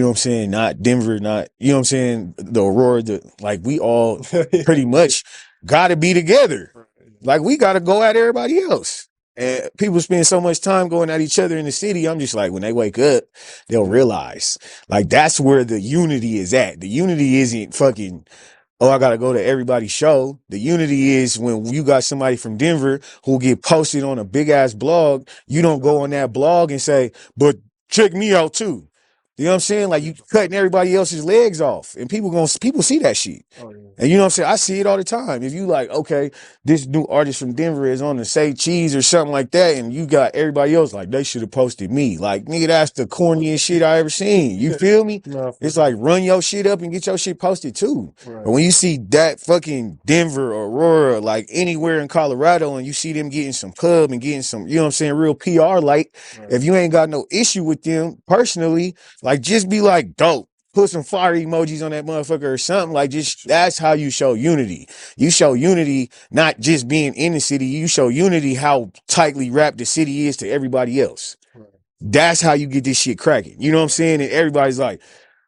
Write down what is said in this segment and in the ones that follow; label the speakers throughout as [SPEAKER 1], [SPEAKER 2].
[SPEAKER 1] know what I'm saying? Not Denver, not, you know what I'm saying? The Aurora, like we all pretty much gotta be together. Like we gotta go at everybody else. And people spend so much time going at each other in the city. I'm just like, when they wake up, they'll realize like that's where the unity is at. The unity isn't fucking, oh, I gotta go to everybody's show. The unity is when you got somebody from Denver who get posted on a big ass blog, you don't go on that blog and say, but check me out too. You know what I'm saying? Like you cutting everybody else's legs off, and people see that shit.
[SPEAKER 2] Oh, yeah.
[SPEAKER 1] And you know what I'm saying? I see it all the time. If you like, okay, this new artist from Denver is on the Say Cheese or something like that, and you got everybody else like they should have posted me. Like, nigga, that's the corniest shit I ever seen. You feel me?
[SPEAKER 2] No,
[SPEAKER 1] It's like run your shit up and get your shit posted too.
[SPEAKER 2] right.
[SPEAKER 1] But when you see that fucking Denver, Aurora, like anywhere in Colorado, and you see them getting some pub and getting some, you know what I'm saying, real PR, like
[SPEAKER 2] Right.
[SPEAKER 1] if you ain't got no issue with them personally, like just be like dope. Put some fire emojis on that motherfucker or something. Like just that's how you show unity. You show unity, not just being in the city. You show unity how tightly wrapped the city is to everybody else.
[SPEAKER 2] Right.
[SPEAKER 1] That's how you get this shit cracking. You know what I'm saying? And everybody's like,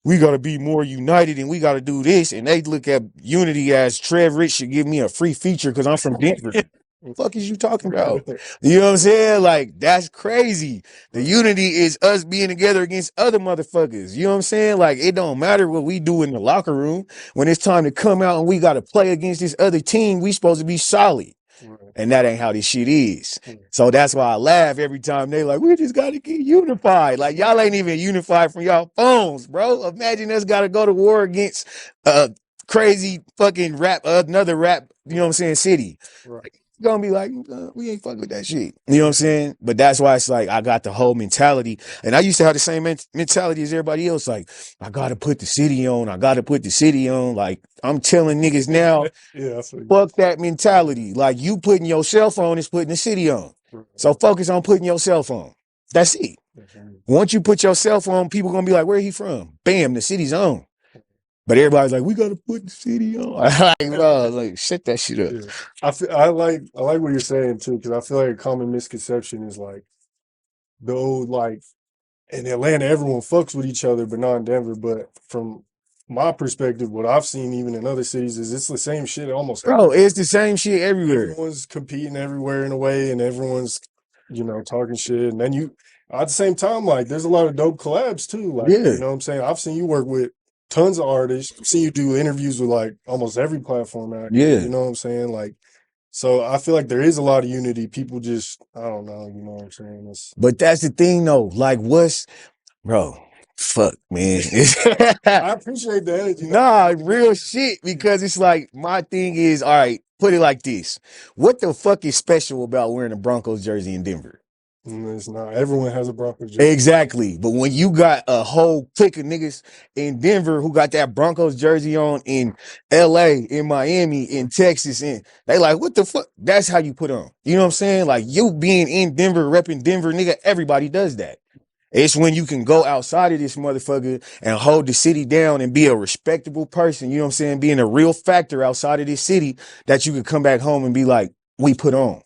[SPEAKER 1] we got to be more united and we got to do this. And they look at unity as Trev Rich should give me a free feature because I'm from Denver. What the fuck is you talking about? You know what I'm saying? Like, that's crazy. The unity is us being together against other motherfuckers. You know what I'm saying? Like, it don't matter what we do in the locker room. When it's time to come out and we got to play against this other team, we supposed to be solid.
[SPEAKER 2] Right.
[SPEAKER 1] And that ain't how this shit is. So that's why I laugh every time they like, we just got to get unified. Like, y'all ain't even unified from y'all phones, bro. Imagine us got to go to war against crazy fucking another rap, you know what I'm saying, city.
[SPEAKER 2] Right.
[SPEAKER 1] Gonna be like, we ain't fuck with that shit. You know what I'm saying? But that's why it's like I got the whole mentality. And I used to have the same mentality as everybody else. Like, I gotta put the city on. I gotta put the city on. Like, I'm telling niggas now,
[SPEAKER 2] Yeah,
[SPEAKER 1] fuck that mentality. Like, you putting your cell phone is putting the city on. So focus on putting your cell phone. That's it. Once you put your cell phone, people gonna be like, where he from? Bam, the city's on. But everybody's like, we gotta put the city on. Like, bro, like, shut that shit up.
[SPEAKER 2] Yeah. I like what you're saying too, because I feel like a common misconception is like the old like in Atlanta everyone fucks with each other, but not in Denver. But from my perspective, what I've seen even in other cities is it's the same shit almost.
[SPEAKER 1] Bro, it's the same shit everywhere.
[SPEAKER 2] Everyone's competing everywhere in a way, and everyone's talking shit, and then you at the same time like there's a lot of dope collabs too. Like
[SPEAKER 1] Yeah.
[SPEAKER 2] you know what I'm saying? I've seen you work with tons of artists. I've seen you do interviews with like almost every platform out here.
[SPEAKER 1] Yeah.
[SPEAKER 2] You know what I'm saying? Like, so I feel like there is a lot of unity. People just, I don't know, you know what I'm saying?
[SPEAKER 1] But that's the thing though. Like bro, fuck, man.
[SPEAKER 2] I appreciate the energy.
[SPEAKER 1] Nah, real shit. Because it's like, my thing is, all right, put it like this. What the fuck is special about wearing a Broncos jersey in Denver?
[SPEAKER 2] It's not. Everyone has a Broncos jersey.
[SPEAKER 1] Exactly. But when you got a whole clique of niggas in Denver who got that Broncos jersey on in LA, in Miami, in Texas, and they like, what the fuck? That's how you put on. You know what I'm saying? Like, you being in Denver, repping Denver, nigga, everybody does that. It's when you can go outside of this motherfucker and hold the city down and be a respectable person, you know what I'm saying? Being a real factor outside of this city that you could come back home and be like, we put on.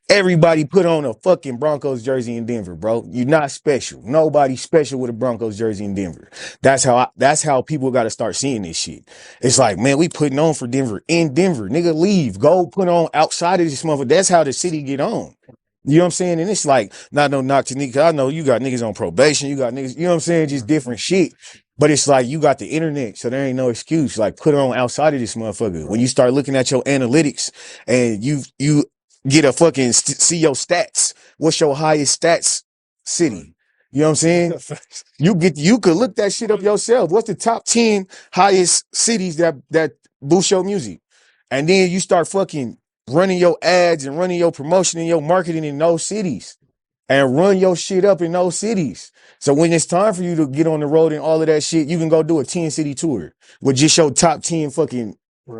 [SPEAKER 1] Everybody put on a fucking Broncos jersey in Denver, bro. You're not special. Nobody's special with a Broncos jersey in Denver. That's how people got to start seeing this shit. It's like, man, we putting on for Denver in Denver. Nigga, leave. Go put on outside of this motherfucker. That's how the city get on. You know what I'm saying? And it's like, not no knock to niggas. I know you got niggas on probation. You got niggas, you know what I'm saying? Just different shit. But it's like, you got the internet, so there ain't no excuse. Like, put it on outside of this motherfucker. When you start looking at your analytics and you get a fucking see your stats. What's your highest stats city? You know what I'm saying? You could look that shit up yourself. What's the top 10 highest cities that boost your music? And then you start fucking running your ads and running your promotion and your marketing in those cities and run your shit up in those cities. So when it's time for you to get on the road and all of that shit, you can go do a 10 city tour with just your top 10 fucking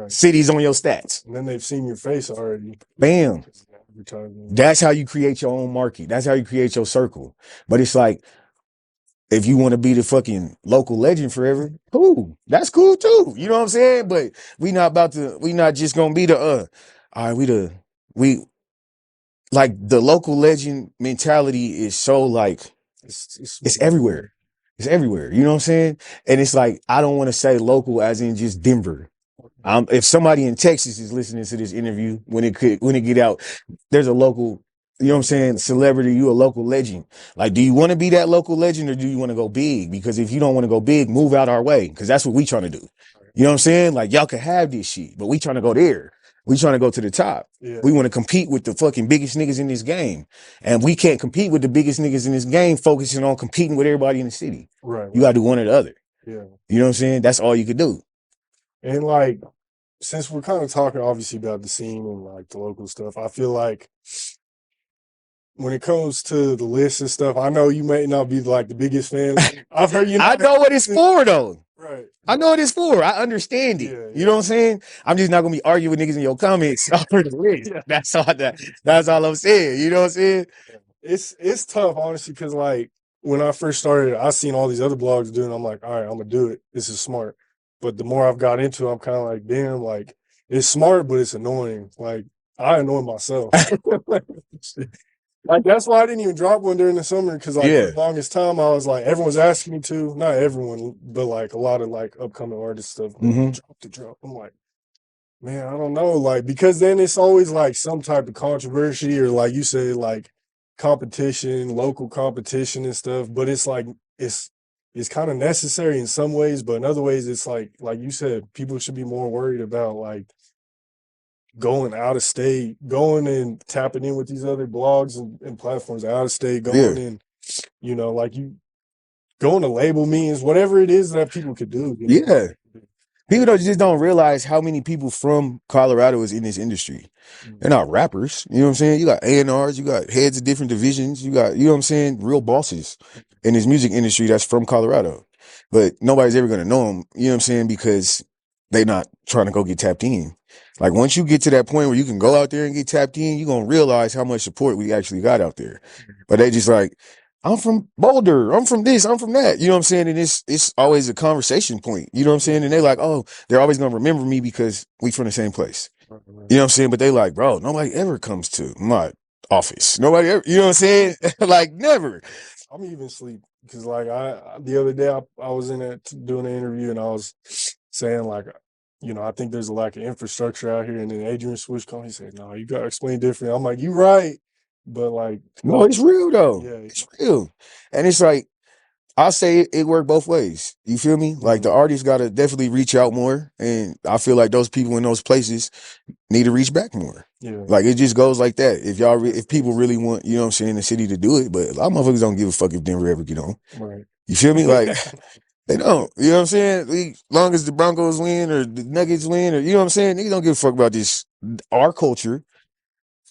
[SPEAKER 1] cities on your stats.
[SPEAKER 2] And then they've seen your face already.
[SPEAKER 1] Bam. That's how you create your own market. That's how you create your circle. But it's like, if you want to be the fucking local legend forever, cool. That's cool too. You know what I'm saying? But we not just gonna be the all right, we like the local legend mentality is so like it's everywhere. It's everywhere. You know what I'm saying? And it's like, I don't want to say local as in just Denver. If somebody in Texas is listening to this interview, when it get out, there's a local, you know what I'm saying, celebrity, you a local legend. Like, do you want to be that local legend or do you want to go big? Because if you don't want to go big, move out our way. Because that's what we trying to do. You know what I'm saying? Like, y'all can have this shit, but we trying to go there. We trying to go to the top.
[SPEAKER 2] Yeah.
[SPEAKER 1] We want to compete with the fucking biggest niggas in this game. And we can't compete with the biggest niggas in this game focusing on competing with everybody in the city.
[SPEAKER 2] Right.
[SPEAKER 1] You got to do one or the other.
[SPEAKER 2] Yeah.
[SPEAKER 1] You know what I'm saying? That's all you could do.
[SPEAKER 2] And like, since we're kind of talking obviously about the scene and like the local stuff, I feel like when it comes to the list and stuff, I know you may not be like the biggest fan. I've heard you.
[SPEAKER 1] I know what it's for though.
[SPEAKER 2] Right.
[SPEAKER 1] I know what it's for. I understand it.
[SPEAKER 2] Yeah,
[SPEAKER 1] You know what I'm saying? I'm just not gonna be arguing with niggas in your comments over the list.
[SPEAKER 2] Yeah.
[SPEAKER 1] That's all I'm saying. You know what I'm saying?
[SPEAKER 2] It's tough, honestly, because like when I first started, I seen all these other blogs doing. I'm like, all right, I'm gonna do it. This is smart. But the more I've got into it, I'm kind of like, damn, like it's smart, but it's annoying. Like I annoy myself. Like that's why I didn't even drop one during the summer because like for the longest time I was like everyone's asking me to, not everyone, but like a lot of like upcoming artist stuff. Drop. I'm like, man, I don't know, like because then it's always like some type of controversy or like you say like competition, local competition and stuff. But it's like it's kind of necessary in some ways, but in other ways it's like you said, people should be more worried about like going out of state, going and tapping in with these other blogs and platforms out of state, going in, you know, like you going to label meetings, whatever it is that people could do. You know?
[SPEAKER 1] Yeah. People just don't realize how many people from Colorado is in this industry. They're not rappers. You know what I'm saying? You got A&Rs, you got heads of different divisions, you got, you know what I'm saying, real bosses in this music industry that's from Colorado. But nobody's ever gonna know them, you know what I'm saying, because they not trying to go get tapped in. Like once you get to that point where you can go out there and get tapped in, you're gonna realize how much support we actually got out there. But they just like, I'm from Boulder, I'm from this, I'm from that. You know what I'm saying? And it's always a conversation point. You know what I'm saying? And they're like, oh, they're always gonna remember me because we from the same place. You know what I'm saying? But they like, bro, nobody ever comes to my office. Nobody ever, you know what I'm saying? Like never.
[SPEAKER 2] I'm even sleep because like the other day I was in it doing an interview and I was saying like, you know, I think there's a lack of infrastructure out here. And then Adrian Switch called. He said, no, you got to explain different. I'm like, you right. But like,
[SPEAKER 1] no, it's real though.
[SPEAKER 2] Yeah,
[SPEAKER 1] it's real. And it's like, I'll say it worked both ways. You feel me? Like the artists got to definitely reach out more. And I feel like those people in those places need to reach back more.
[SPEAKER 2] Yeah.
[SPEAKER 1] Like it just goes like that. If y'all, if people really want, you know what I'm saying, the city to do it, but a lot of motherfuckers don't give a fuck if Denver ever get on.
[SPEAKER 2] Right.
[SPEAKER 1] You feel me? Like they don't. You know what I'm saying? Long as the Broncos win or the Nuggets win, or you know what I'm saying, niggas don't give a fuck about this. Our culture.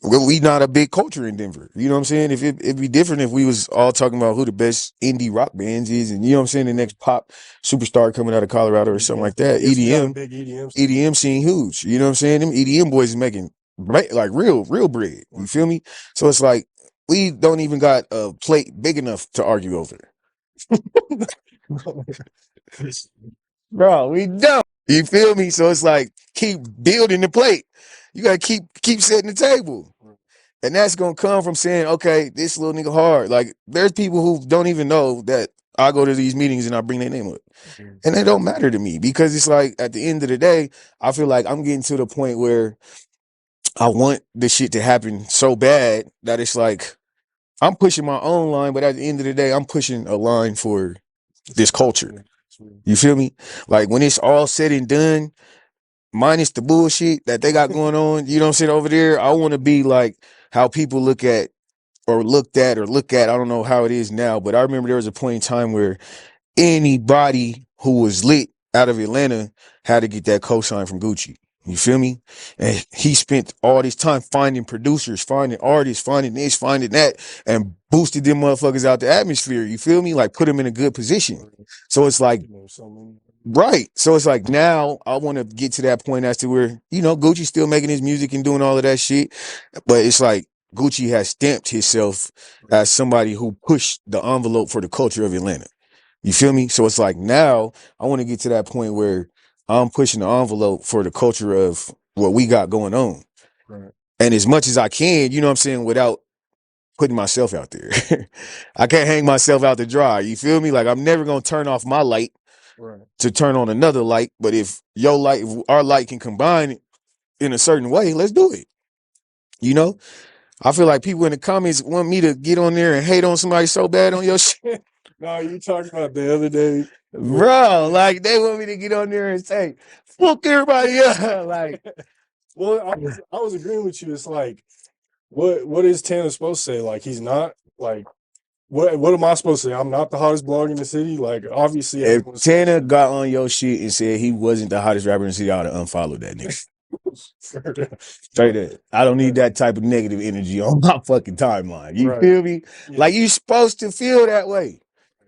[SPEAKER 1] We not a big culture in Denver. You know what I'm saying? If it'd be different if we was all talking about who the best indie rock bands is, and you know what I'm saying, the next pop superstar coming out of Colorado or something like that. EDM,
[SPEAKER 2] big
[SPEAKER 1] EDM scene huge. You know what I'm saying? Them EDM boys is making like real bread. You feel me? So it's like we don't even got a plate big enough to argue over. Bro, we don't. You feel me? So it's like keep building the plate. You gotta keep setting the table. And that's gonna come from saying, okay, this little nigga hard. Like there's people who don't even know that I go to these meetings and I bring their name up. And they don't matter to me because it's like at the end of the day, I feel like I'm getting to the point where I want this shit to happen so bad that it's like I'm pushing my own line, but at the end of the day, I'm pushing a line for this culture. You feel me? Like when it's all said and done, minus the bullshit that they got going on, you know what I'm saying, over there, I want to be like how people look at, I don't know how it is now, but I remember there was a point in time where anybody who was lit out of Atlanta had to get that cosign from Gucci. You feel me? And he spent all this time finding producers, finding artists, finding this, finding that, and boosted them motherfuckers out the atmosphere. You feel me? Like put them in a good position. So it's like, right. So it's like now I want to get to that point as to where, you know, Gucci's still making his music and doing all of that shit. But it's like Gucci has stamped himself as somebody who pushed the envelope for the culture of Atlanta. You feel me? So it's like now I want to get to that point where I'm pushing the envelope for the culture of what we got going on.
[SPEAKER 2] Right.
[SPEAKER 1] And as much as I can, you know what I'm saying, without putting myself out there. I can't hang myself out to dry. You feel me? Like I'm never gonna turn off my light
[SPEAKER 2] Right.
[SPEAKER 1] to turn on another light. But if your light, if our light can combine in a certain way, let's do it. You know? I feel like people in the comments want me to get on there and hate on somebody so bad on your shit.
[SPEAKER 2] No, you talking about the other day.
[SPEAKER 1] Bro, like they want me to get on there and say, fuck everybody up. Like,
[SPEAKER 2] well, I was agreeing with you. It's like, what is Tanner supposed to say? Like, he's not like, what am I supposed to say? I'm not the hottest blog in the city. Like, obviously,
[SPEAKER 1] if
[SPEAKER 2] everyone's
[SPEAKER 1] Tanner got on your shit and said he wasn't the hottest rapper in the city, I would have unfollowed that nigga. Straight up. I don't need that type of negative energy on my fucking timeline. You
[SPEAKER 2] Right.
[SPEAKER 1] feel me?
[SPEAKER 2] Yeah.
[SPEAKER 1] Like you supposed to feel that way.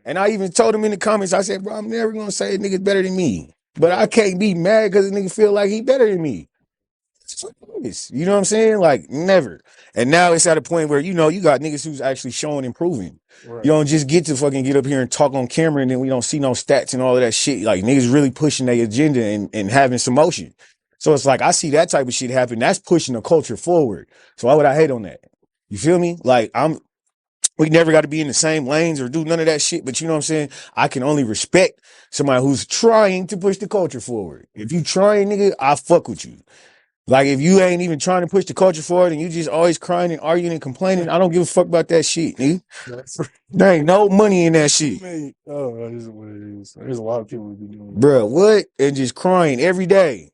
[SPEAKER 1] And I even told him in the comments, I said, bro, I'm never gonna say a nigga's better than me. But I can't be mad because a nigga feel like he better than me. You know what I'm saying? Like never. And now it's at a point where, you know, you got niggas who's actually showing improving.
[SPEAKER 2] Right.
[SPEAKER 1] You don't just get to fucking get up here and talk on camera and then we don't see no stats and all of that shit. Like niggas really pushing their agenda and having some motion. So it's like I see that type of shit happen. That's pushing the culture forward. So why would I hate on that? You feel me? Like we never got to be in the same lanes or do none of that shit. But you know what I'm saying? I can only respect somebody who's trying to push the culture forward. If you trying, nigga, I fuck with you. Like if you ain't even trying to push the culture forward and you just always crying and arguing and complaining, I don't give a fuck about that shit, nigga. There ain't no money in that shit.
[SPEAKER 2] Oh, that isn't what it is. There's a lot of people who be doing that.
[SPEAKER 1] Bro, what? And just crying every day.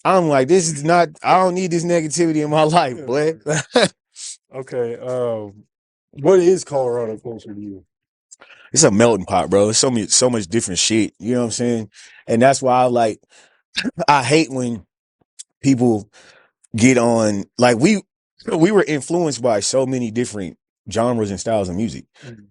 [SPEAKER 1] I'm like, this is not, I don't need this negativity in my life, boy.
[SPEAKER 2] Okay. What is Colorado culture to you?
[SPEAKER 1] It's a melting pot, bro. It's so much different shit. You know what I'm saying? And that's why I hate when people get on, like we were influenced by so many different genres and styles of music.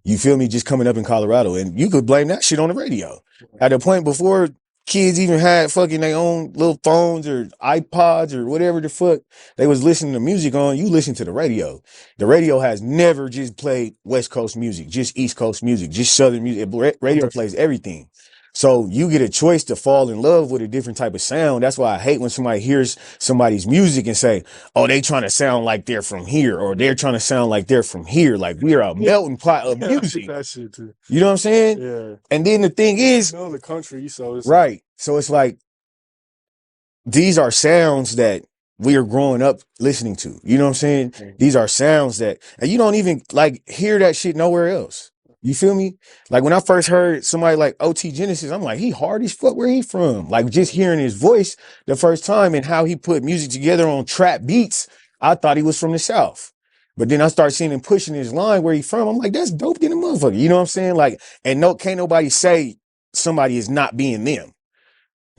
[SPEAKER 1] You feel me? Just coming up in Colorado, and you could blame that shit on the radio. At the point before kids even had fucking their own little phones or iPods or whatever the fuck they was listening to music on, you listen to the radio. The radio has never just played West Coast music, just East Coast music, just Southern music. Radio plays everything. So you get a choice to fall in love with a different type of sound. That's why I hate when somebody hears somebody's music and say, oh, they trying to sound like they're from here, or they're trying to sound like they're from here. Like we're a melting pot of music.
[SPEAKER 2] That shit too.
[SPEAKER 1] You know what I'm saying?
[SPEAKER 2] Yeah.
[SPEAKER 1] And then the thing is,
[SPEAKER 2] you know the country, so it's
[SPEAKER 1] right. So it's like, these are sounds that we are growing up listening to. You know what I'm saying? These are sounds that, and you don't even like hear that shit nowhere else. You feel me? Like when I first heard somebody like OT Genesis, I'm like, he hard as fuck. Where he from? Like just hearing his voice the first time and how he put music together on trap beats, I thought he was from the South. But then I start seeing him pushing his line where he from. I'm like, that's dope than a motherfucker. You know what I'm saying? Like, and can't nobody say somebody is not being them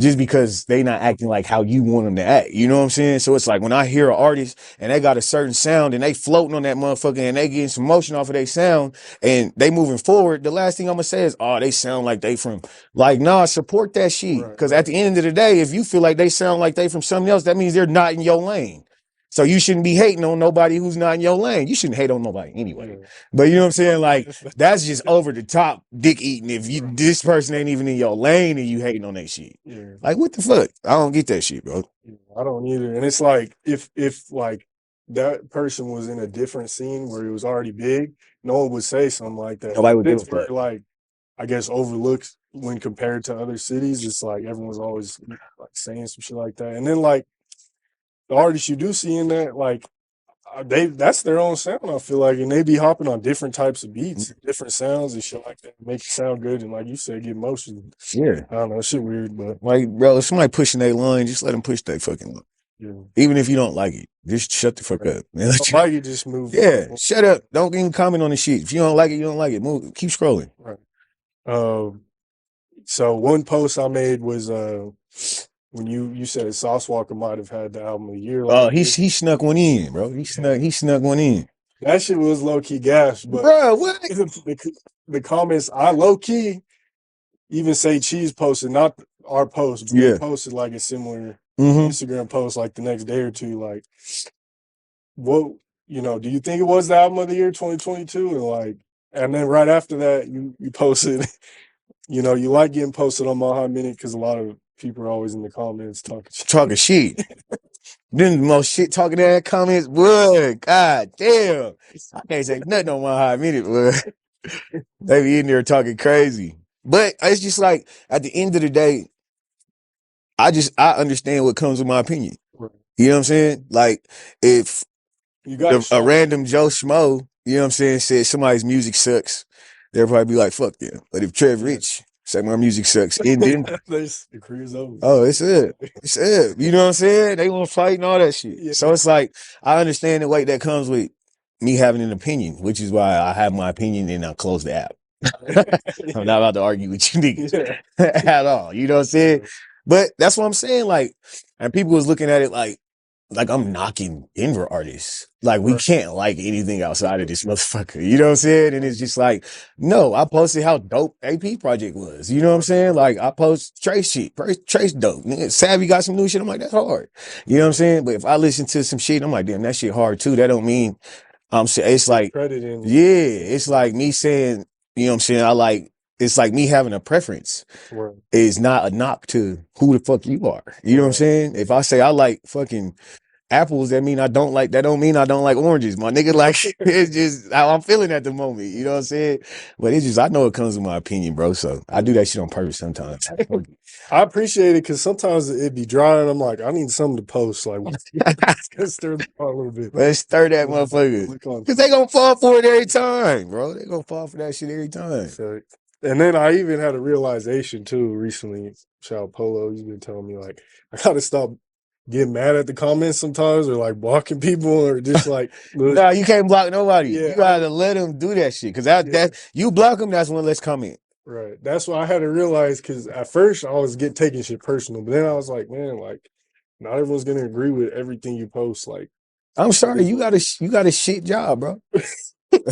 [SPEAKER 1] just because they not acting like how you want them to act. You know what I'm saying? So it's like when I hear an artist and they got a certain sound and they floating on that motherfucker and they getting some motion off of their sound and they moving forward, the last thing I'm gonna say is, oh, they sound like they from, like, nah, support that shit. Because at the end of the day, if you feel like they sound like they from something else, that means they're not in your lane. So you shouldn't be hating on nobody who's not in your lane. You shouldn't hate on nobody anyway. But you know what I'm saying? Like, that's just over the top dick eating if this person ain't even in your lane and you hating on that shit.
[SPEAKER 2] Yeah.
[SPEAKER 1] Like, what the fuck? I don't get that shit, bro.
[SPEAKER 2] I don't either. And it's like if like that person was in a different scene where it was already big, no one would say something like that.
[SPEAKER 1] Nobody would give a
[SPEAKER 2] Pittsburgh,
[SPEAKER 1] fuck.
[SPEAKER 2] like, I guess, overlooked when compared to other cities. It's like everyone's always like saying some shit like that. And then like the artists you do see in that, like that's their own sound, I feel like, and they be hopping on different types of beats, different sounds and shit like that, make it sound good, and like you said, get motion.
[SPEAKER 1] Yeah.
[SPEAKER 2] I don't know, shit weird, but
[SPEAKER 1] like, bro, if somebody pushing their line, just let them push their fucking line.
[SPEAKER 2] Yeah.
[SPEAKER 1] Even if you don't like it, just shut the fuck up. Man.
[SPEAKER 2] If I like it, just move.
[SPEAKER 1] Yeah, shut up. Don't even comment on the shit. If you don't like it, you don't like it. Move. Keep scrolling.
[SPEAKER 2] Right. So one post I made was when you said Sauce Walker might have had the album of the year.
[SPEAKER 1] Oh, he snuck one in, bro. He snuck one in.
[SPEAKER 2] That shit was low key gas, but
[SPEAKER 1] bro, what?
[SPEAKER 2] The comments, I low key even say Cheese posted, not our post, but he posted like a similar Instagram post like the next day or two. Like, what, do you think it was the album of the year 2022? Or like, and then right after that, you posted, you like getting posted on My Hot Minute because a lot of people are always in the comments talking shit.
[SPEAKER 1] Then the most shit talking ass comments, boy, god damn. I can't say nothing on my high minute, boy. They be in there talking crazy. But it's just like at the end of the day, I understand what comes with my opinion.
[SPEAKER 2] Right.
[SPEAKER 1] You know what I'm saying? Like if
[SPEAKER 2] You got
[SPEAKER 1] a random Joe Schmo, you know what I'm saying, said somebody's music sucks, they'll probably be like, fuck them. But if Trev Rich say my music sucks, and then
[SPEAKER 2] the career's over.
[SPEAKER 1] oh, it's it. It's it. You know what I'm saying? They want to fight and all that shit.
[SPEAKER 2] Yeah.
[SPEAKER 1] So it's like I understand the weight that comes with me having an opinion, which is why I have my opinion and I close the app. I'm not about to argue with you niggas at all. You know what I'm saying?
[SPEAKER 2] Yeah.
[SPEAKER 1] But that's what I'm saying. Like, and people was looking at it like I'm knocking Denver artists. Like, we can't like anything outside of this motherfucker. You know what I'm saying? And it's just like, no, I posted how dope AP Project was. You know what I'm saying? Like, I post Trace shit. Trace dope. Nigga, Savvy got some new shit. I'm like, that's hard. You know what I'm saying? But if I listen to some shit, I'm like, damn, that shit hard too. That don't mean I'm saying it's like, it's like me saying, you know what I'm saying? It's like me having a preference is not a knock to who the fuck you are. You know what I'm saying? If I say I like fucking apples, that mean I don't like, that don't mean I don't like oranges. My nigga, like, it's just how I'm feeling at the moment. You know what I'm saying? But it's just, I know it comes with my opinion, bro. So I do that shit on purpose sometimes.
[SPEAKER 2] I appreciate it because sometimes it'd be dry and I'm like, I need something to post. Like, let's stir the pot a little bit.
[SPEAKER 1] Let's stir that motherfucker. Because they gonna fall for it every time, bro. They gonna fall for that shit every time.
[SPEAKER 2] So, and then I even had a realization too recently. Shout out Polo, he's been telling me like I gotta stop getting mad at the comments sometimes, or like blocking people, or just like
[SPEAKER 1] no, you can't block nobody. Yeah, you gotta let them do that shit. Because that you block them, that's one less comment.
[SPEAKER 2] Right. That's what I had to realize. Because at first I was taking shit personal, but then I was like, man, like not everyone's gonna agree with everything you post. Like,
[SPEAKER 1] I'm sorry, you got a shit job, bro.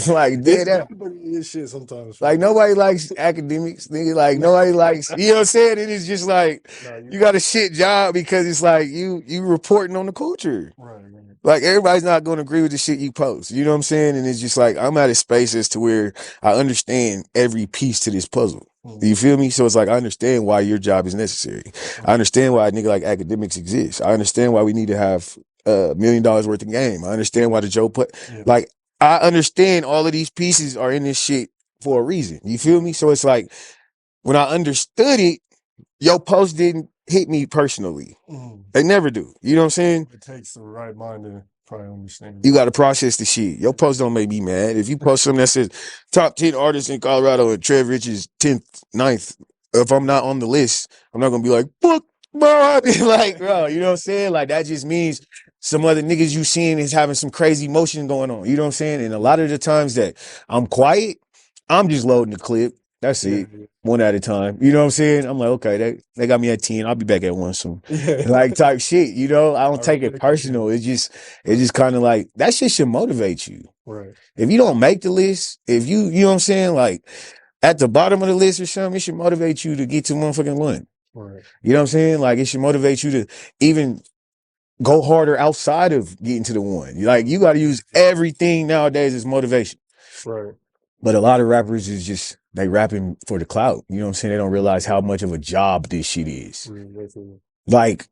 [SPEAKER 1] Like dead
[SPEAKER 2] everybody shit sometimes.
[SPEAKER 1] Like nobody likes academics, nigga. Like nobody likes, you know what I'm saying? It is just like you got a shit job because it's like you reporting on the culture. Right. Like everybody's not going to agree with the shit you post. You know what I'm saying? And it's just like I'm at a space as to where I understand every piece to this puzzle. You feel me? So it's like I understand why your job is necessary. I understand why a nigga like academics exists. I understand why we need to have $1 million worth of game. I understand why the Joe put like I understand all of these pieces are in this shit for a reason. You feel me? So it's like when I understood it, your post didn't hit me personally. They never do. You know what I'm saying?
[SPEAKER 2] It takes the right mind to probably understand.
[SPEAKER 1] You got to process the shit. Your post don't make me mad. If you post something that says top 10 artists in Colorado and Trev Rich is 10th, 9th, if I'm not on the list, I'm not going to be like, fuck, bro. Like, bro, you know what I'm saying? Like, that just means some other niggas you seeing is having some crazy emotion going on. You know what I'm saying? And a lot of the times that I'm quiet, I'm just loading the clip. That's it. One at a time. You know what I'm saying? I'm like, okay, they got me at 10. I'll be back at 1 soon. Like type shit, you know? I don't take it personal. It's just kind of like that shit should motivate you.
[SPEAKER 2] Right.
[SPEAKER 1] If you don't make the list, if you know what I'm saying, like at the bottom of the list or something, it should motivate you to get to motherfucking 1. Right. You know what I'm saying? Like it should motivate you to even go harder outside of getting to the 1. Like you got to use everything nowadays as motivation.
[SPEAKER 2] Right.
[SPEAKER 1] But a lot of rappers is just, they rapping for the clout. You know what I'm saying? They don't realize how much of a job this shit is. Like,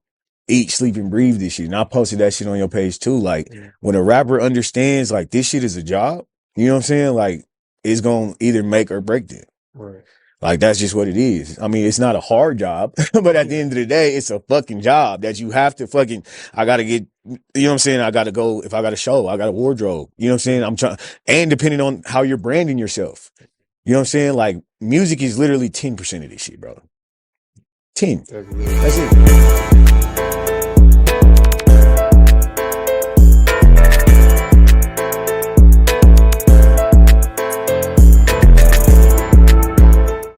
[SPEAKER 1] eat, sleep, and breathe this shit. And I posted that shit on your page too. Like, when a rapper understands, like, this shit is a job, you know what I'm saying? Like, it's going to either make or break them. Right. Like, that's just what it is. I mean, it's not a hard job, but at the end of the day, it's a fucking job that you have to fucking, I got to get, you know what I'm saying? I got to go, if I got a show, I got a wardrobe, you know what I'm saying? I'm trying, and depending on how you're branding yourself, you know what I'm saying? Like, music is literally 10% of this shit, bro. 10. That's it.